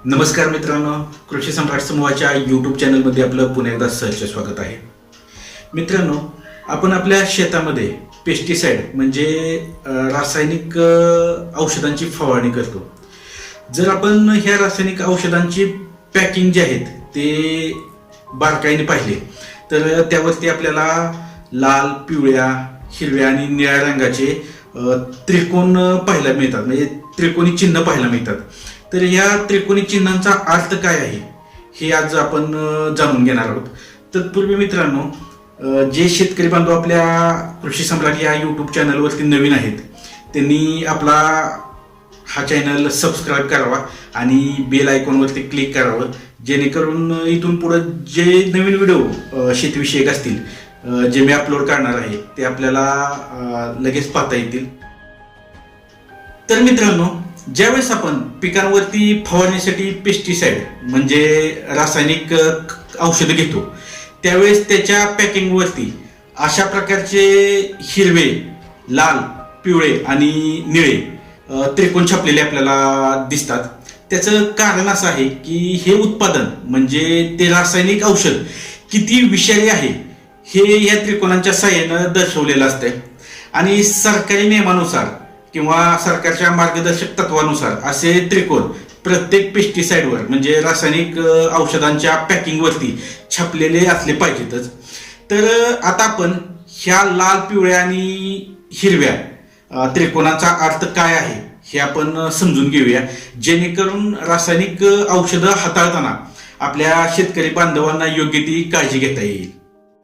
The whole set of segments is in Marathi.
नमस्कार मित्रांनो, कृषी सम्राट समूहाच्या यूट्यूब चॅनलमध्ये आपलं पुन्हा एकदा सहर्ष स्वागत आहे. मित्रांनो, आपण आपल्या शेतामध्ये पेस्टिसाइड म्हणजे रासायनिक औषधांची फवारणी करतो. जर आपण ह्या रासायनिक औषधांची पॅकिंग जे आहेत ते बारकाईने पाहिले तर त्यावरती आपल्याला लाल, पिवळ्या, हिरव्या आणि निळ्या रंगाचे त्रिकोण पाहायला मिळतात, म्हणजे त्रिकोणी चिन्ह पाहायला मिळतात. तर या त्रिकोणी चिन्हांचा अर्थ काय आहे हे आज आपण जाणून घेणार आहोत. तत्पूर्वी मित्रांनो, जे शेतकरी बांधव आपल्या कृषी सम्राट या यूट्यूब चॅनलवरती नवीन आहेत त्यांनी आपला हा चॅनल सबस्क्राईब करावा आणि बेल आयकॉनवरती क्लिक करावं, जेणेकरून इथून पुढे जे नवीन व्हिडिओ शेतीविषयक असतील जे मी अपलोड करणार आहे ते आपल्याला लगेच पाहता येतील. तर मित्रांनो, ज्यावेळेस आपण पिकांवरती फवारण्यासाठी पेस्टिसाइड म्हणजे रासायनिक औषधं घेतो त्यावेळेस त्याच्या पॅकिंगवरती अशा प्रकारचे हिरवे, लाल, पिवळे आणि निळे त्रिकोण छापलेले आपल्याला दिसतात. त्याचं कारण असं आहे की हे उत्पादन म्हणजे ते रासायनिक औषध किती विषारी आहे हे या त्रिकोणांच्या साहाय्यानं दर्शवलेलं असतंय. आणि सरकारी नियमानुसार किंवा सरकारच्या मार्गदर्शक तत्वानुसार असे त्रिकोण प्रत्येक पेस्टिसाइडवर म्हणजे रासायनिक औषधांच्या पॅकिंगवरती छापलेले असले पाहिजेतच. तर आता आपण ह्या लाल, पिवळ्या आणि हिरव्या त्रिकोणाचा अर्थ काय आहे हे आपण समजून घेऊया, जेणेकरून रासायनिक औषधं हाताळताना आपल्या शेतकरी बांधवांना योग्य ती काळजी घेता येईल.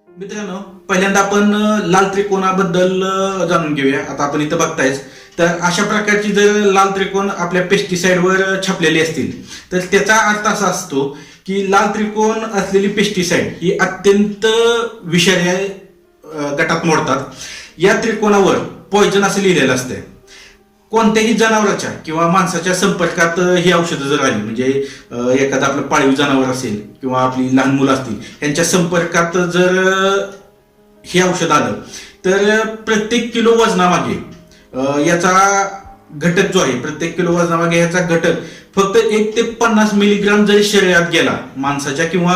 मित्रांनो, पहिल्यांदा आपण लाल त्रिकोणाबद्दल जाणून घेऊया. आता आपण इथं बघतायच, तर अशा प्रकारची जर लाल त्रिकोण आपल्या पेस्टिसाइडवर छापलेली असतील तर त्याचा अर्थ असा असतो की लाल त्रिकोण असलेली पेस्टिसाइड ही अत्यंत विषारी गटात मोडतात. या त्रिकोणावर पॉइझन असं लिहिलेलं असतंय. कोणत्याही जनावराच्या किंवा माणसाच्या संपर्कात ही औषधं जर आली, म्हणजे एखादं आपलं पाळीव जनावर असेल किंवा आपली लहान मुलं असतील यांच्या संपर्कात जर हे औषध आलं तर प्रत्येक किलो वजनामागे याचा घटक जो आहे, प्रत्येक किलो वजनामागे याचा घटक फक्त 1 ते 50 मिलीग्राम जरी शरीरात गेला माणसाच्या किंवा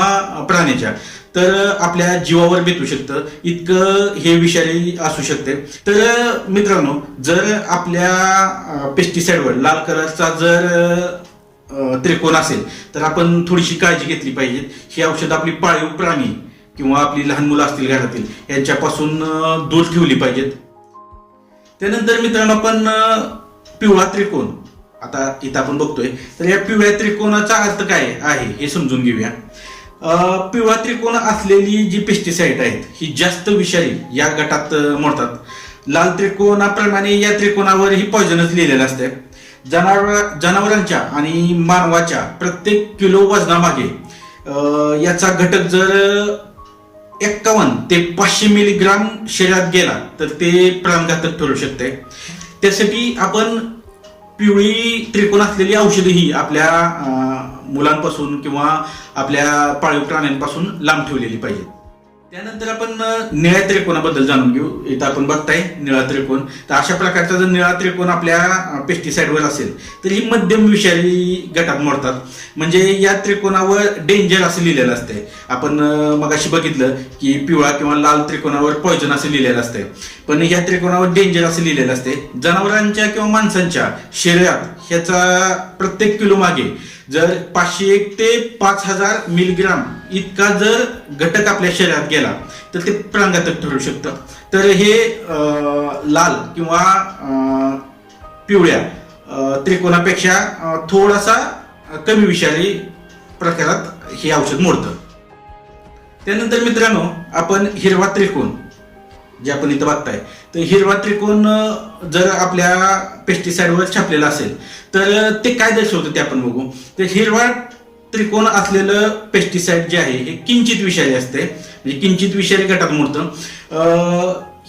प्राण्याच्या तर आपल्या जीवावर बेतू शकतं, इतकं हे विषारी असू शकते. तर मित्रांनो, जर आपल्या पेस्टिसाइडवर लाल कलरचा जर त्रिकोण असेल तर आपण थोडीशी काळजी घेतली पाहिजे. ही औषधं आपली पाळीव प्राणी किंवा आपली लहान मुलं असतील घरातील यांच्यापासून दूर ठेवली पाहिजेत. त्यानंतर मित्रांनो, आपण पिवळा त्रिकोण आता इथं आपण बघतोय, तर या पिवळ्या त्रिकोणाचा अर्थ काय आहे हे समजून घेऊया. पिवळा त्रिकोण असलेली जी पेस्टिसाइड आहेत ही जास्त विषारी या गटात मोडतात. लाल त्रिकोणाप्रमाणे या त्रिकोणावर ही पॉइझनच लिहिलेलं असते. जनावरांच्या आणि मानवाच्या प्रत्येक किलो वजनामागे याचा घटक जर 51 ते 500 मिलीग्राम शरीरात गेला तर ते प्राणघातक ठरू शकते. त्यासाठी आपण पिवळी त्रिकोण असलेली औषधं ही आपल्या मुलांपासून किंवा आपल्या पाळीव प्राण्यांपासून लांब ठेवलेली पाहिजे. त्यानंतर आपण निळ्या त्रिकोणाबद्दल जाणून घेऊ. इथं आपण बघताय निळा त्रिकोण. तर अशा प्रकारचा जर निळा त्रिकोण आपल्या पेस्टिसाइडवर असेल तर ही मध्यम विषारी गटात मोडतात. म्हणजे या त्रिकोणावर डेंजर असं लिहिलेलं असते. आपण मगाशी बघितलं की पिवळा किंवा लाल त्रिकोणावर पॉइझन असं लिहिलेलं असते, पण या त्रिकोणावर डेंजर असं लिहिलेलं असते. जनावरांच्या किंवा माणसांच्या शरीरात ह्याचा प्रत्येक किलो मागे जर 501 ते 5000 मिलीग्राम इतका जर घटक आपल्या शरीरात गेला तर ते प्राणघातक ठरू शकतं. तर हे लाल किंवा पिवळ्या त्रिकोणापेक्षा थोडासा कमी विषारी प्रकारात हे औषध मोडतं. त्यानंतर मित्रांनो, आपण हिरवा त्रिकोण जे आपण इथं बघताय, तर हिरवा त्रिकोण जर आपल्या पेस्टिसाइडवर छापलेला असेल तर ते काय दर्शवतं ते आपण बघू. तर हिरवा त्रिकोण असलेलं पेस्टिसाइड जे आहे हे किंचित विषारी असते, म्हणजे किंचित विषारी गटात मोडतं.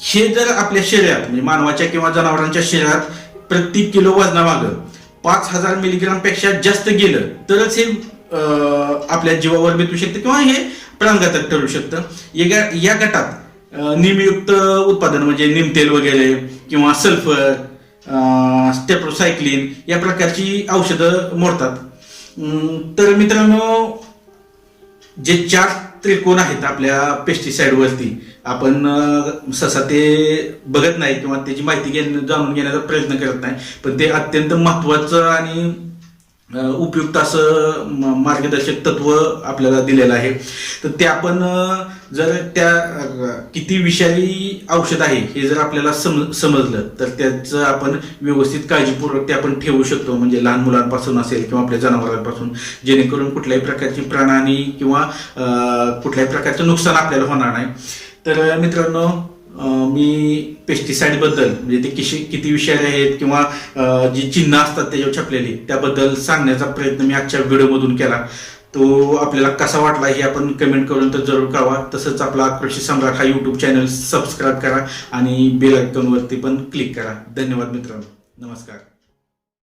हे जर आपल्या शरीरात म्हणजे मानवाच्या किंवा जनावरांच्या शरीरात प्रति किलो वजनामागं 5000 मिलीग्राम पेक्षा जास्त गेलं तरच हे आपल्या जीवावर बेतू शकतं किंवा हे प्राणघातक ठरू शकतं. या गटात निमयुक्त उत्पादन म्हणजे निमतेल वगैरे किंवा सल्फर, स्टेप्रोसायक्लिन या प्रकारची औषधं मोडतात. तर मित्रांनो, जे 4 त्रिकोण आहेत आपल्या पेस्टिसाइड वरती, आपण सहसा ते बघत नाही किंवा त्याची माहिती जाणून घेण्याचा प्रयत्न करत नाही, पण ते अत्यंत महत्वाचं आणि उपयुक्त असं मार्गदर्शक तत्व आपल्याला दिलेलं आहे. तर ते आपण जर त्या किती विषारी औषध आहे हे जर आपल्याला समजलं तर त्याचं आपण व्यवस्थित काळजीपूर्वक ते आपण ठेवू शकतो, म्हणजे लहान मुलांपासून असेल किंवा आपल्या जनावरांपासून, जेणेकरून कुठल्याही प्रकारची प्राणहानी किंवा कुठल्याही प्रकारचं नुकसान आपल्याला होणार नाही. तर मित्रांनो, मी पेस्टिसाइड बद्दल, म्हणजे ते किती विषारी आहेत किंवा जी चिन्ह असतात त्याच्यावर छापलेली, त्याबद्दल सांगण्याचा प्रयत्न मी आजच्या व्हिडिओमधून केला. तो आपल्याला कसा वाटला हे आपण कमेंट करून तर जरूर कळवा. तसंच आपला कृषी सम्राट हा यूट्यूब चॅनल सबस्क्राईब करा आणि बेल आयकॉनवरती पण क्लिक करा. धन्यवाद मित्रांनो, नमस्कार.